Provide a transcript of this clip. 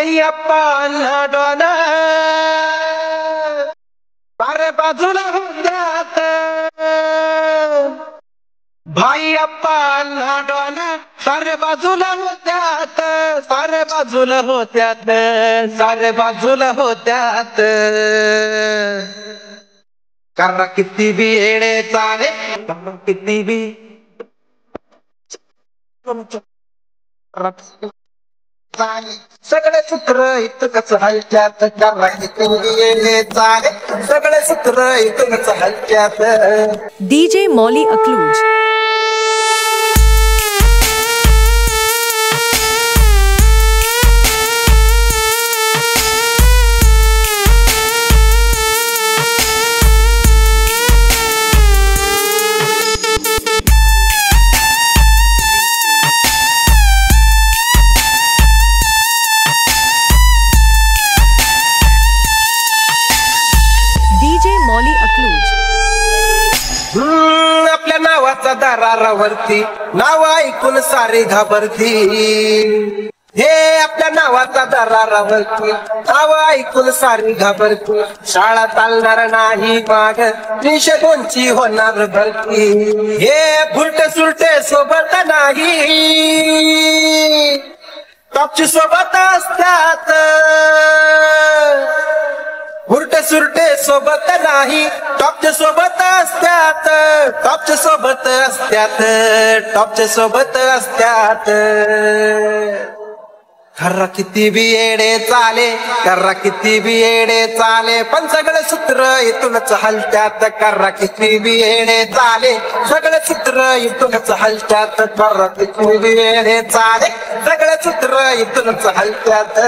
भाई अप्पा डोन सारे बाजूला होत्यात भाई अप्पा डोन सारे बाजूला होत्यात सारे बाजूला होत्यात सारे बाजूला होत्यात कारण किती बी येडे चाले किती बी सगळे सूत्र इथं कसं हलत्यात कारण किती बी येडे चाले सगळे सूत्र इथं कसं हलत्यात DJ Molly Akluj. DJ Molly Akluj. आपल्या नावाचा दारावरती नाव ऐकून सारी घाबरती हे आपल्या नावाचा दारावरती नाव ऐकून सारी घाबरती शाळा चालणार नाही माग 302ची होणार भरती हे भुलटे सुलटे सोबत नाही टॉपची सोबत असतात उलटे सुलटे सोबत नाही टॉपच्या सोबत असत्यात टॉपच्या सोबत असत्यात टॉपच्या सोबत असत्यात खर्रा किती बी येडे चाले कर्रा किती बी येडे चाले पण सगळे सूत्र इथूनच हलत्यात कर्रा किती बी येडे चाले सगळे सूत्र इथूनच हलत्यात कर्रा किती बी येडे चाले सगळे सूत्र इथूनच हलत्यात